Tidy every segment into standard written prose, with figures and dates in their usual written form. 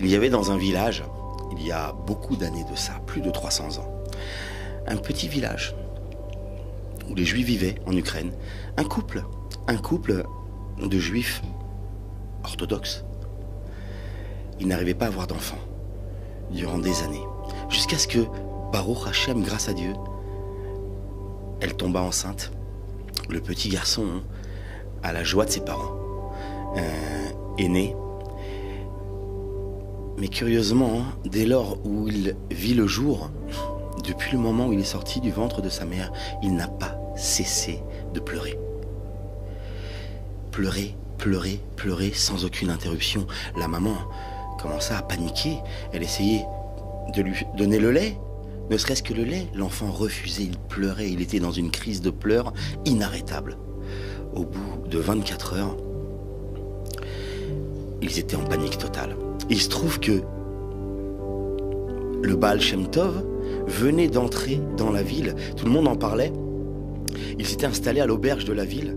Il y avait dans un village, il y a beaucoup d'années de ça, plus de 300 ans, un petit village où les Juifs vivaient en Ukraine, un couple de Juifs orthodoxes. Ils n'arrivaient pas à avoir d'enfants durant des années, jusqu'à ce que, Baruch Hashem, grâce à Dieu, elle tomba enceinte. Le petit garçon, à la joie de ses parents, est né. Mais curieusement, dès lors où il vit le jour, depuis le moment où il est sorti du ventre de sa mère, il n'a pas cessé de pleurer. Pleurer, pleurer, pleurer sans aucune interruption. La maman commença à paniquer. Elle essayait de lui donner le lait, ne serait-ce que le lait. L'enfant refusait, il pleurait, il était dans une crise de pleurs inarrêtable. Au bout de 24 heures, ils étaient en panique totale. Il se trouve que le Baal Shem Tov venait d'entrer dans la ville. Tout le monde en parlait. Il s'était installé à l'auberge de la ville.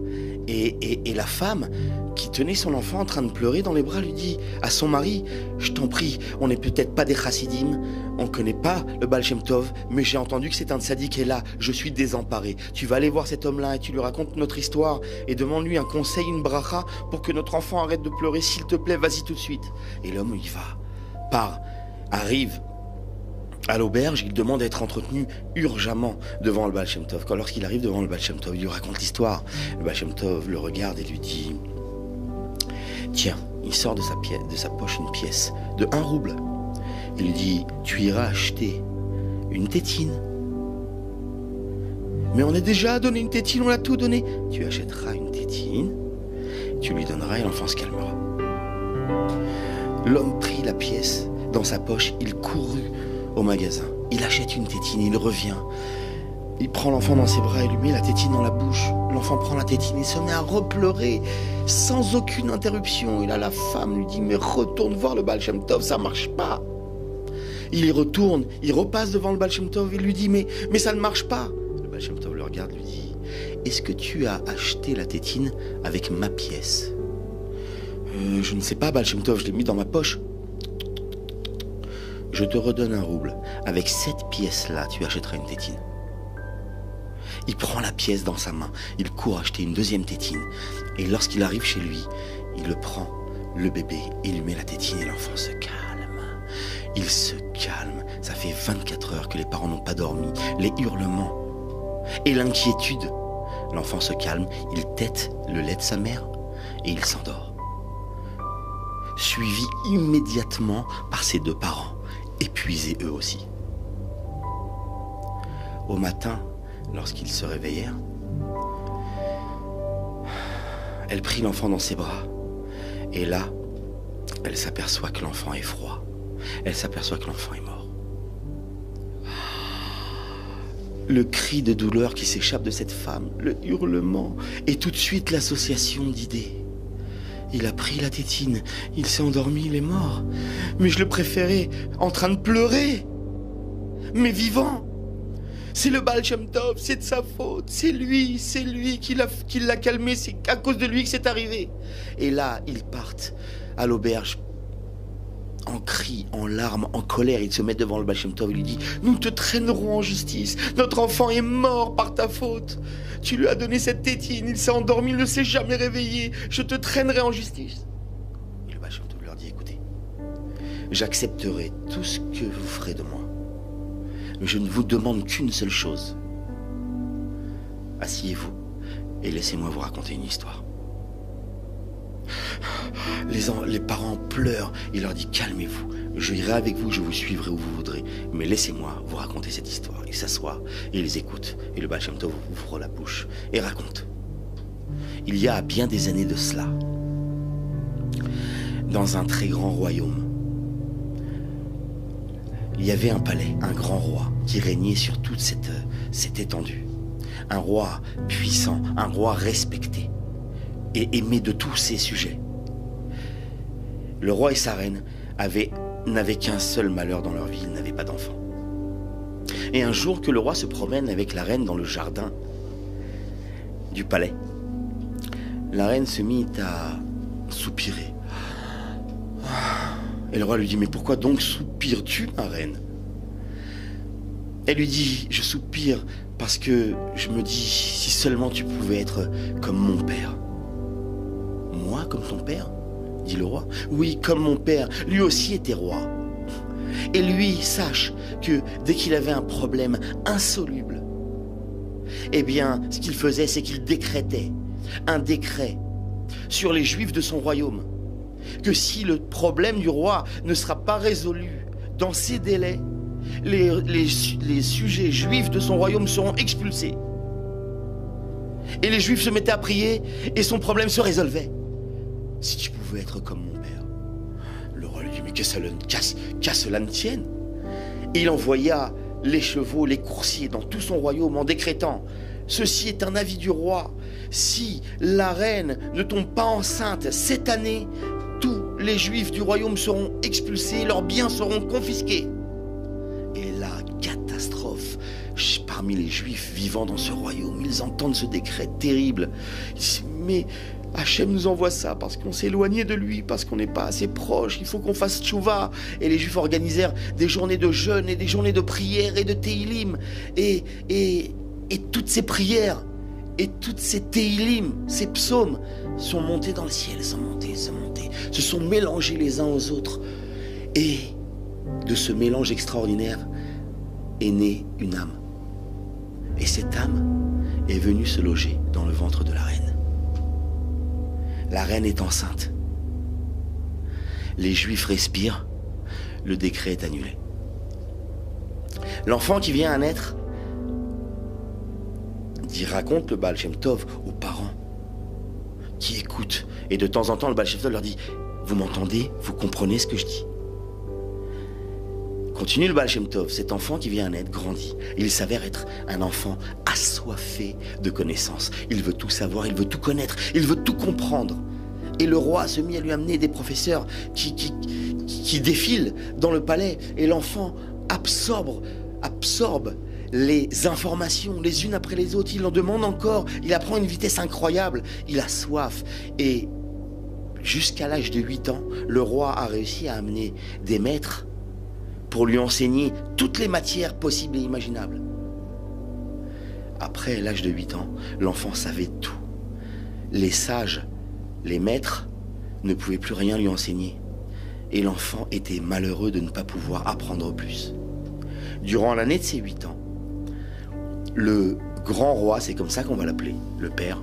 Et la femme qui tenait son enfant en train de pleurer dans les bras lui dit à son mari: je t'en prie, on n'est peut-être pas des chassidim, on ne connaît pas le Baal Shem Tov, mais j'ai entendu que c'est un tzaddik et là, je suis désemparé. Tu vas aller voir cet homme-là et tu lui racontes notre histoire et demande-lui un conseil, une bracha pour que notre enfant arrête de pleurer, s'il te plaît, vas-y tout de suite. Et l'homme y va, arrive à l'auberge, il demande à être entretenu urgemment devant le Baal Shem Tov. Quand lorsqu'il arrive devant le Baal Shem Tov, il lui raconte l'histoire. Le Baal Shem Tov le regarde et lui dit: tiens, il sort de sa poche une pièce de 1 rouble. Il lui dit: tu iras acheter une tétine. Mais on a déjà donné une tétine, on l'a tout donné. Tu achèteras une tétine, tu lui donneras et l'enfant se calmera. L'homme prit la pièce dans sa poche, il courut au magasin. Il achète une tétine, il revient. Il prend l'enfant dans ses bras et lui met la tétine dans la bouche. L'enfant prend la tétine et se met à repleurer sans aucune interruption. Et là, la femme lui dit: mais retourne voir le Baal Shem Tov, ça marche pas. Il y retourne, il repasse devant le Baal Shem Tov et lui dit: mais ça ne marche pas. Le Baal Shem Tov le regarde, lui dit: est-ce que tu as acheté la tétine avec ma pièce? Je ne sais pas, Baal Shem Tov, je l'ai mis dans ma poche. Je te redonne 1 rouble. Avec cette pièce-là, tu achèteras une tétine. Il prend la pièce dans sa main. Il court acheter une 2e tétine. Et lorsqu'il arrive chez lui, il le prend, le bébé, il lui met la tétine et l'enfant se calme. Il se calme. Ça fait 24 heures que les parents n'ont pas dormi. Les hurlements et l'inquiétude. L'enfant se calme, il tète le lait de sa mère et il s'endort. Suivi immédiatement par ses 2 parents. Épuisés eux aussi. Au matin, lorsqu'ils se réveillèrent, elle prit l'enfant dans ses bras. Et là, elle s'aperçoit que l'enfant est froid. Elle s'aperçoit que l'enfant est mort. Le cri de douleur qui s'échappe de cette femme, le hurlement, et tout de suite l'association d'idées. Il a pris la tétine, il s'est endormi, il est mort. Mais je le préférais en train de pleurer. Mais vivant. C'est le Baal Shem Tov, c'est de sa faute. C'est lui qui l'a calmé, c'est à cause de lui que c'est arrivé. Et là, ils partent à l'auberge, en cris, en larmes, en colère. Ils se mettent devant le Baal Shem Tov et lui dit: nous te traînerons en justice. Notre enfant est mort par ta faute. Tu lui as donné cette tétine, il s'est endormi, il ne s'est jamais réveillé. Je te traînerai en justice. Et le Baal Shem Tov leur dit: écoutez, j'accepterai tout ce que vous ferez de moi. Mais je ne vous demande qu'une seule chose. Asseyez-vous et laissez-moi vous raconter une histoire. Les parents pleurent. Il leur dit: calmez-vous, je irai avec vous, je vous suivrai où vous voudrez. Mais laissez-moi vous raconter cette histoire. Ils s'assoient et ils écoutent. Et le Baal Shem Tov ouvre la bouche et raconte. Il y a bien des années de cela, dans un très grand royaume, il y avait un palais, un grand roi qui régnait sur toute cette étendue. Un roi puissant, un roi respecté et aimé de tous ses sujets. Le roi et sa reine n'avaient qu'un seul malheur dans leur vie, ils n'avaient pas d'enfant. Et un jour que le roi se promène avec la reine dans le jardin du palais, la reine se mit à soupirer. Et le roi lui dit, mais pourquoi donc soupires-tu, ma reine? Elle lui dit, je soupire parce que je me dis, si seulement tu pouvais être comme mon père. Moi, comme ton père? Dit le roi. Oui, comme mon père, lui aussi était roi. Et lui, sache que dès qu'il avait un problème insoluble, eh bien, ce qu'il faisait, c'est qu'il décrétait un décret sur les Juifs de son royaume, que si le problème du roi ne sera pas résolu dans ces délais, les sujets juifs de son royaume seront expulsés. Et les Juifs se mettaient à prier et son problème se résolvait. Si tu pouvais être comme mon père. Le roi lui dit, mais qu'à cela ne tienne. Et il envoya les chevaux, les coursiers dans tout son royaume en décrétant, ceci est un avis du roi, si la reine ne tombe pas enceinte cette année, tous les Juifs du royaume seront expulsés, leurs biens seront confisqués. Et la catastrophe parmi les Juifs vivant dans ce royaume, ils entendent ce décret terrible. Ils disent, mais Hachem nous envoie ça parce qu'on s'est éloigné de lui, parce qu'on n'est pas assez proche, il faut qu'on fasse tchouva. Et les Juifs organisèrent des journées de jeûne et des journées de prière et de téhilim. Et toutes ces prières et toutes ces téhilim, ces psaumes sont montés dans le ciel, sont montés, se sont mélangés les uns aux autres. Et de ce mélange extraordinaire est née une âme. Et cette âme est venue se loger dans le ventre de la reine. La reine est enceinte. Les Juifs respirent, le décret est annulé. L'enfant qui vient à naître, raconte le Baal Shem Tov aux parents qui écoutent. Et de temps en temps, le Baal Shem Tov leur dit, vous m'entendez? Vous comprenez ce que je dis? Continue le Baal Shem Tov, cet enfant qui vient à naître grandit. Il s'avère être un enfant assoiffé de connaissances. Il veut tout savoir, il veut tout connaître, il veut tout comprendre. Et le roi se mit à lui amener des professeurs qui défilent dans le palais. Et l'enfant absorbe les informations les unes après les autres. Il en demande encore, il apprend à une vitesse incroyable. Il a soif. Et jusqu'à l'âge de 8 ans, le roi a réussi à amener des maîtres pour lui enseigner toutes les matières possibles et imaginables. Après l'âge de 8 ans, l'enfant savait tout. Les sages, les maîtres, ne pouvaient plus rien lui enseigner. Et l'enfant était malheureux de ne pas pouvoir apprendre plus. Durant l'année de ses 8 ans, le grand roi, c'est comme ça qu'on va l'appeler, le père,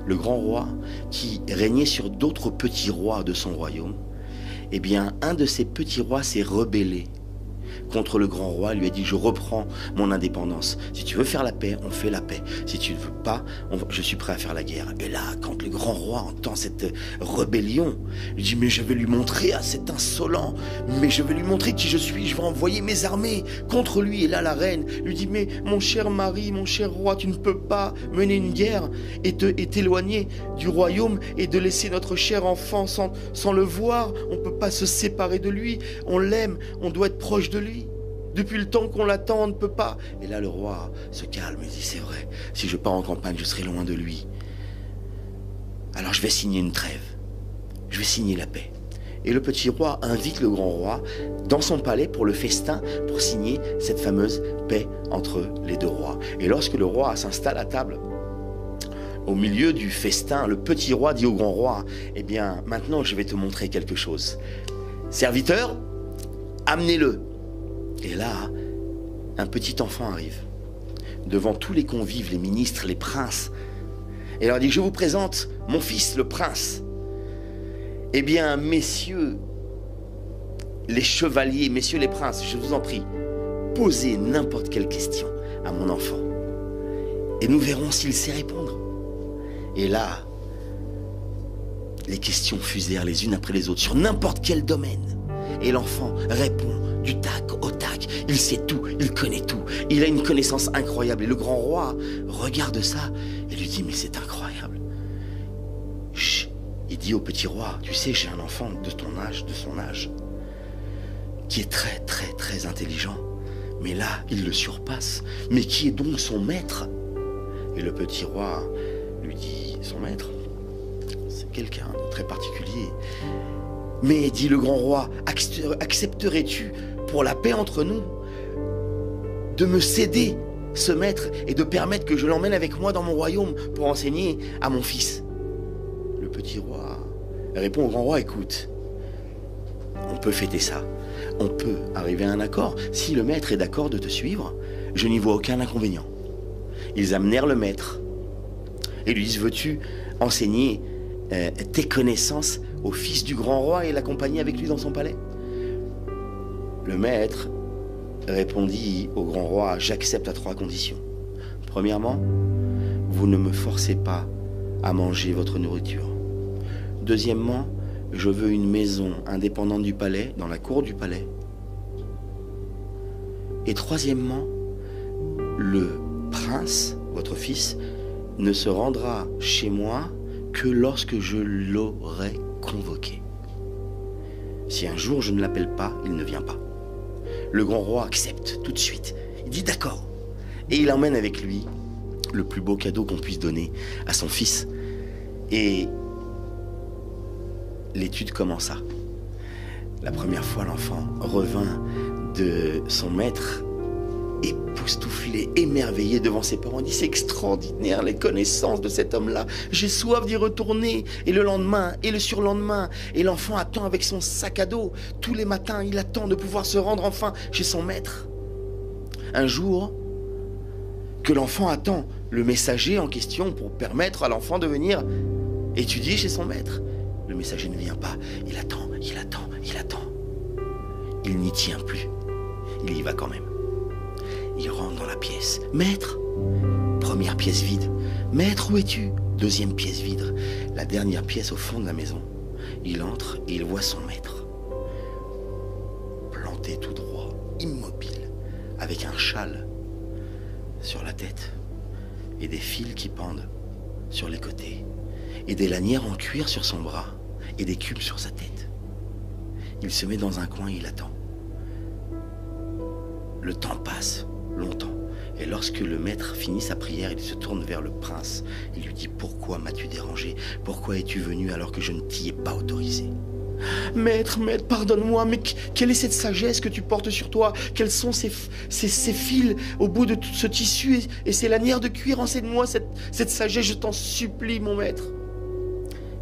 le grand roi qui régnait sur d'autres petits rois de son royaume, eh bien, un de ces petits rois s'est rebellé contre le grand roi, lui a dit, je reprends mon indépendance. Si tu veux faire la paix, on fait la paix. Si tu ne veux pas, je suis prêt à faire la guerre. Et là, quand le grand roi entend cette rébellion, il dit, mais je vais lui montrer à cet insolent, mais je vais lui montrer qui je suis, je vais envoyer mes armées contre lui. Et là, la reine lui dit, mais mon cher mari, mon cher roi, tu ne peux pas mener une guerre et t'éloigner du royaume et de laisser notre cher enfant sans le voir. On ne peut pas se séparer de lui, on l'aime, on doit être proche de lui. Depuis le temps qu'on l'attend, on ne peut pas. Et là, le roi se calme et dit, c'est vrai, si je pars en campagne, je serai loin de lui. Alors je vais signer une trêve. Je vais signer la paix. Et le petit roi invite le grand roi dans son palais pour le festin, pour signer cette fameuse paix entre les deux rois. Et lorsque le roi s'installe à table, au milieu du festin, le petit roi dit au grand roi, eh bien, maintenant, je vais te montrer quelque chose. Serviteur, amenez-le. Et là, un petit enfant arrive, devant tous les convives, les ministres, les princes, et leur dit, je vous présente mon fils, le prince. Eh bien, messieurs les chevaliers, messieurs les princes, je vous en prie, posez n'importe quelle question à mon enfant, et nous verrons s'il sait répondre. Et là, les questions fusèrent les unes après les autres, sur n'importe quel domaine. Et l'enfant répond du tac au tac, il sait tout, il connaît tout, il a une connaissance incroyable. Et le grand roi regarde ça et lui dit, mais c'est incroyable. Chut. Il dit au petit roi, tu sais, j'ai un enfant de son âge, qui est très très très intelligent, mais là, il le surpasse. Mais qui est donc son maître? Et le petit roi lui dit, son maître, c'est quelqu'un de très particulier. Mais, dit le grand roi, accepterais-tu, pour la paix entre nous, de me céder ce maître et de permettre que je l'emmène avec moi dans mon royaume pour enseigner à mon fils? Le petit roi répond au grand roi, écoute, on peut fêter ça, on peut arriver à un accord. Si le maître est d'accord de te suivre, je n'y vois aucun inconvénient. Ils amenèrent le maître et lui disent, veux-tu enseigner tes connaissances au fils du grand roi et l'accompagner avec lui dans son palais? Le maître répondit au grand roi, j'accepte à 3 conditions. Premièrement, vous ne me forcez pas à manger votre nourriture. Deuxièmement, je veux une maison indépendante du palais, dans la cour du palais. Et troisièmement, le prince, votre fils, ne se rendra chez moi que lorsque je l'aurai convoqué. Si un jour je ne l'appelle pas, il ne vient pas. Le grand roi accepte tout de suite. Il dit d'accord. Et il emmène avec lui le plus beau cadeau qu'on puisse donner à son fils. Et l'étude commença. La première fois, l'enfant revint de son maître époustouflé, émerveillé devant ses parents. Il dit, c'est extraordinaire les connaissances de cet homme-là. J'ai soif d'y retourner. Et le lendemain, et le surlendemain. Et l'enfant attend avec son sac à dos. Tous les matins, il attend de pouvoir se rendre enfin chez son maître. Un jour, que l'enfant attend le messager en question pour permettre à l'enfant de venir étudier chez son maître. Le messager ne vient pas. Il attend, il attend, il attend. Il n'y tient plus. Il y va quand même. Il rentre dans la pièce. Maître, première pièce vide. Maître, où es-tu? Deuxième pièce vide. La dernière pièce au fond de la maison. Il entre et il voit son maître. Planté tout droit, immobile, avec un châle sur la tête et des fils qui pendent sur les côtés et des lanières en cuir sur son bras et des cubes sur sa tête. Il se met dans un coin et il attend. Le temps passe longtemps. Et lorsque le maître finit sa prière, il se tourne vers le prince. Il lui dit, pourquoi m'as-tu dérangé? Pourquoi es-tu venu alors que je ne t'y ai pas autorisé? Maître, maître, pardonne-moi, mais quelle est cette sagesse que tu portes sur toi? Quels sont ces fils au bout de tout ce tissu et ces lanières de cuir? Enseigne-moi cette sagesse, je t'en supplie, mon maître.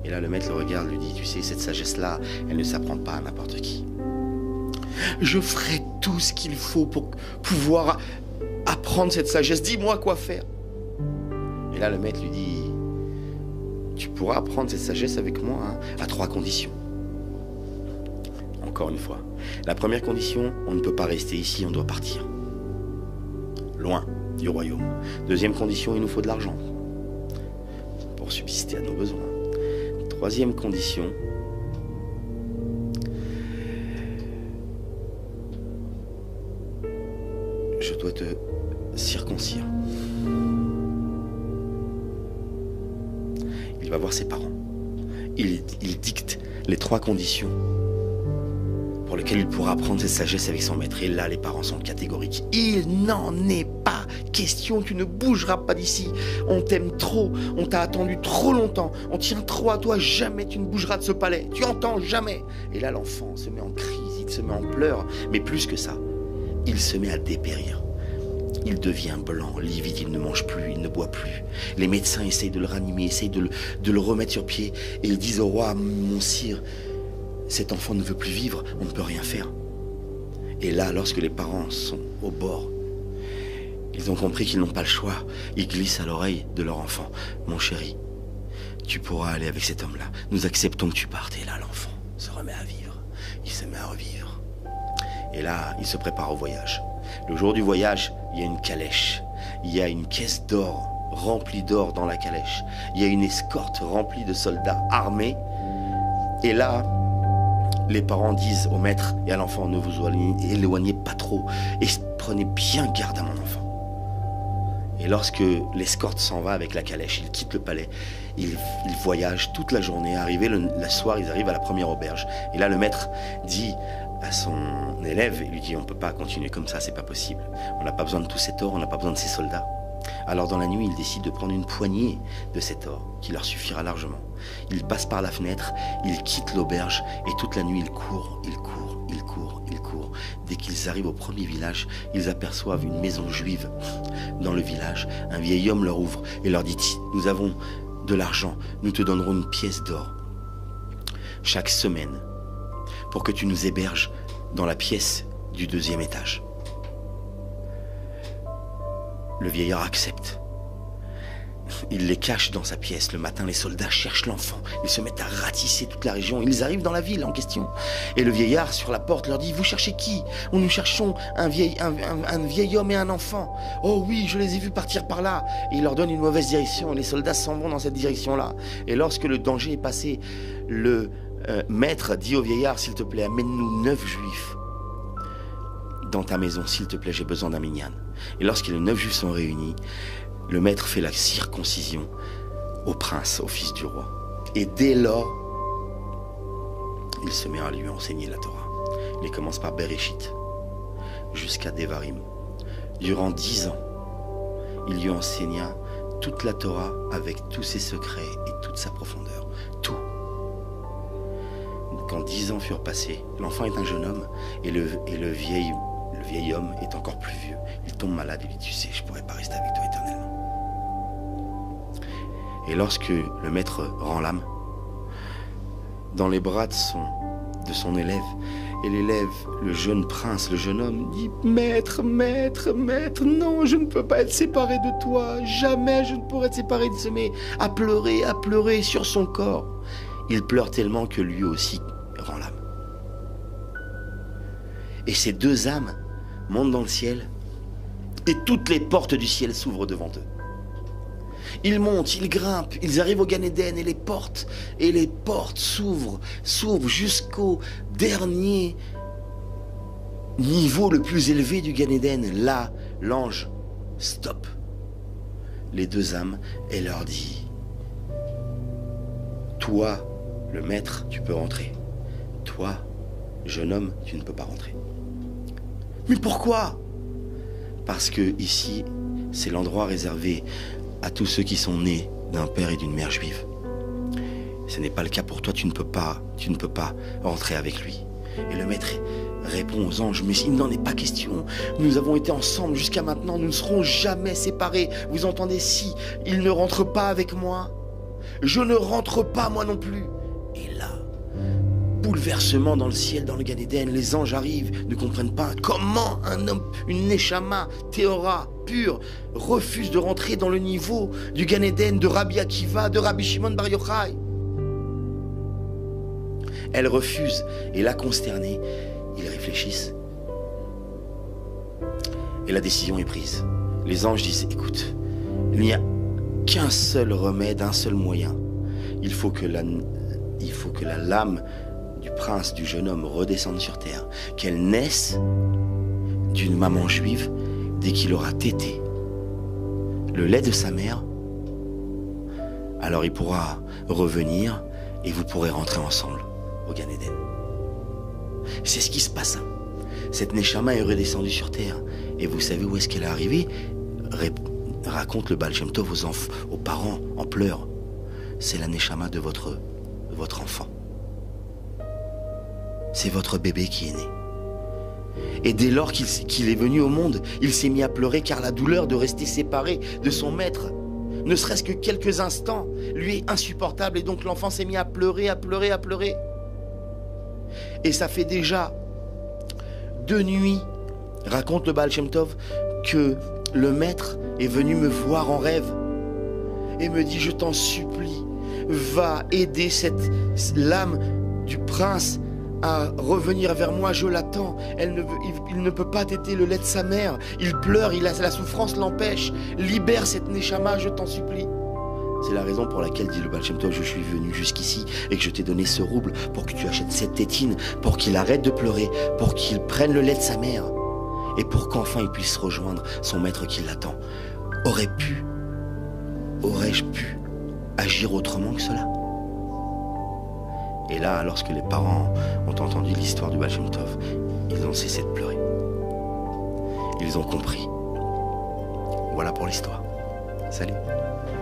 Et là, le maître le regarde, lui dit, tu sais, cette sagesse-là, elle ne s'apprend pas à n'importe qui. Je ferai tout ce qu'il faut pour pouvoir apprendre cette sagesse. Dis-moi quoi faire. Et là, le maître lui dit, tu pourras apprendre cette sagesse avec moi, hein, à 3 conditions. Encore une fois. La première condition, on ne peut pas rester ici, on doit partir. Loin du royaume. Deuxième condition, il nous faut de l'argent pour subsister à nos besoins. Troisième condition, je dois te circoncire. Il va voir ses parents. Il dicte les 3 conditions pour lesquelles il pourra apprendre cette sagesse avec son maître. Et là, les parents sont catégoriques. Il n'en est pas question, tu ne bougeras pas d'ici. On t'aime trop, on t'a attendu trop longtemps, on tient trop à toi, jamais tu ne bougeras de ce palais. Tu entends, jamais. Et là, l'enfant se met en crise, il se met en pleurs. Mais plus que ça, il se met à dépérir. Il devient blanc, livide, il ne mange plus, il ne boit plus. Les médecins essayent de le ranimer, essayent de le remettre sur pied. Et ils disent au roi, mon sire, cet enfant ne veut plus vivre, on ne peut rien faire. Et là, lorsque les parents sont au bord, ils ont compris qu'ils n'ont pas le choix. Ils glissent à l'oreille de leur enfant. Mon chéri, tu pourras aller avec cet homme-là. Nous acceptons que tu partes. Et là, l'enfant se remet à vivre. Il se met à revivre. Et là, il se prépare au voyage. Le jour du voyage, il y a une calèche. Il y a une caisse d'or, remplie d'or dans la calèche. Il y a une escorte remplie de soldats armés. Et là, les parents disent au maître et à l'enfant, ne vous éloignez pas trop et prenez bien garde à mon enfant. Et lorsque l'escorte s'en va avec la calèche, il quitte le palais, il voyage toute la journée. Arrivé le soir, ils arrivent à la première auberge. Et là, le maître dit à son élève, il lui dit, on ne peut pas continuer comme ça, c'est pas possible. On n'a pas besoin de tout cet or, on n'a pas besoin de ces soldats. Alors dans la nuit, ils décident de prendre une poignée de cet or, qui leur suffira largement. Ils passent par la fenêtre, ils quittent l'auberge, et toute la nuit, ils courent, ils courent, ils courent, ils courent. Dès qu'ils arrivent au premier village, ils aperçoivent une maison juive. Dans le village, un vieil homme leur ouvre et leur dit « Nous avons de l'argent, nous te donnerons une pièce d'or chaque semaine pour que tu nous héberges dans la pièce du 2e étage. » Le vieillard accepte. Il les cache dans sa pièce. Le matin, les soldats cherchent l'enfant. Ils se mettent à ratisser toute la région. Ils arrivent dans la ville en question. Et le vieillard, sur la porte, leur dit « Vous cherchez qui ? Nous cherchons un vieil homme et un enfant. »« Oh oui, je les ai vus partir par là. » Et il leur donne une mauvaise direction. Les soldats s'en vont dans cette direction-là. Et lorsque le danger est passé, le maître dit au vieillard « S'il te plaît, amène-nous 9 juifs dans ta maison. S'il te plaît, j'ai besoin d'un minyan. » Et lorsque les 9 juifs sont réunis, le maître fait la circoncision au prince, au fils du roi. Et dès lors, il se met à lui enseigner la Torah. Il commence par Bereshit jusqu'à Devarim. Durant 10 ans, il lui enseigna toute la Torah avec tous ses secrets et toute sa profondeur. Tout. Quand 10 ans furent passés, l'enfant est un jeune homme et le vieil homme est encore plus vieux. Il tombe malade et lui dit « Tu sais, je ne pourrais pas rester avec toi éternellement. » Et lorsque le maître rend l'âme, dans les bras de son élève, et l'élève, le jeune prince, le jeune homme, dit « Maître, maître, maître, non, je ne peux pas être séparé de toi. Jamais je ne pourrai être séparé de ce met à pleurer sur son corps. » Il pleure tellement que lui aussi rend l'âme. Et ces 2 âmes montent dans le ciel et toutes les portes du ciel s'ouvrent devant eux. Ils montent, ils grimpent, ils arrivent au Gan Eden et les portes s'ouvrent jusqu'au dernier niveau le plus élevé du Gan Eden. Là, l'ange stoppe les 2 âmes et leur dit « Toi, le maître, tu peux rentrer. Toi, jeune homme, tu ne peux pas rentrer. » Mais pourquoi ? Parce que ici, c'est l'endroit réservé à tous ceux qui sont nés d'un père et d'une mère juive. Ce n'est pas le cas pour toi, tu ne peux pas rentrer avec lui. Et le maître répond aux anges, mais il n'en est pas question. Nous avons été ensemble jusqu'à maintenant, nous ne serons jamais séparés. Vous entendez, si il ne rentre pas avec moi, je ne rentre pas moi non plus. Et là, bouleversement dans le ciel, dans le Gan Eden, les anges arrivent, ne comprennent pas comment un homme, une Neshama, Théora, pure, refuse de rentrer dans le niveau du Gan Eden de Rabbi Akiva, de Rabbi Shimon Bar Yochai. Elle refuse, et là, consternée, ils réfléchissent. Et la décision est prise. Les anges disent, écoute, il n'y a qu'un seul remède, un seul moyen. Il faut que la lame du prince, du jeune homme, redescende sur terre, qu'elle naisse d'une maman juive dès qu'il aura tété le lait de sa mère. Alors il pourra revenir et vous pourrez rentrer ensemble au Gan Eden. C'est ce qui se passa. Cette Neshama est redescendue sur terre. Et vous savez où est-ce qu'elle est arrivée? Raconte le Baal Shem Tov aux parents en pleurs. C'est la Neshama de votre enfant. C'est votre bébé qui est né. Et dès lors qu'il est venu au monde, il s'est mis à pleurer car la douleur de rester séparé de son maître, ne serait-ce que quelques instants, lui est insupportable. Et donc l'enfant s'est mis à pleurer, à pleurer, à pleurer. Et ça fait déjà 2 nuits, raconte le Baal Shem Tov, que le maître est venu me voir en rêve et me dit, je t'en supplie, va aider cette lame du prince à revenir vers moi, je l'attends. Il ne peut pas téter le lait de sa mère. Il pleure, la souffrance l'empêche. Libère cette Neshama, je t'en supplie. C'est la raison pour laquelle, dit le Baal Shem Tov, je suis venu jusqu'ici et que je t'ai donné ce rouble pour que tu achètes cette tétine, pour qu'il arrête de pleurer, pour qu'il prenne le lait de sa mère et pour qu'enfin il puisse rejoindre son maître qui l'attend. Aurais-je pu agir autrement que cela? Et là, lorsque les parents ont entendu l'histoire du Baal Shem Tov, ils ont cessé de pleurer. Ils ont compris. Voilà pour l'histoire. Salut.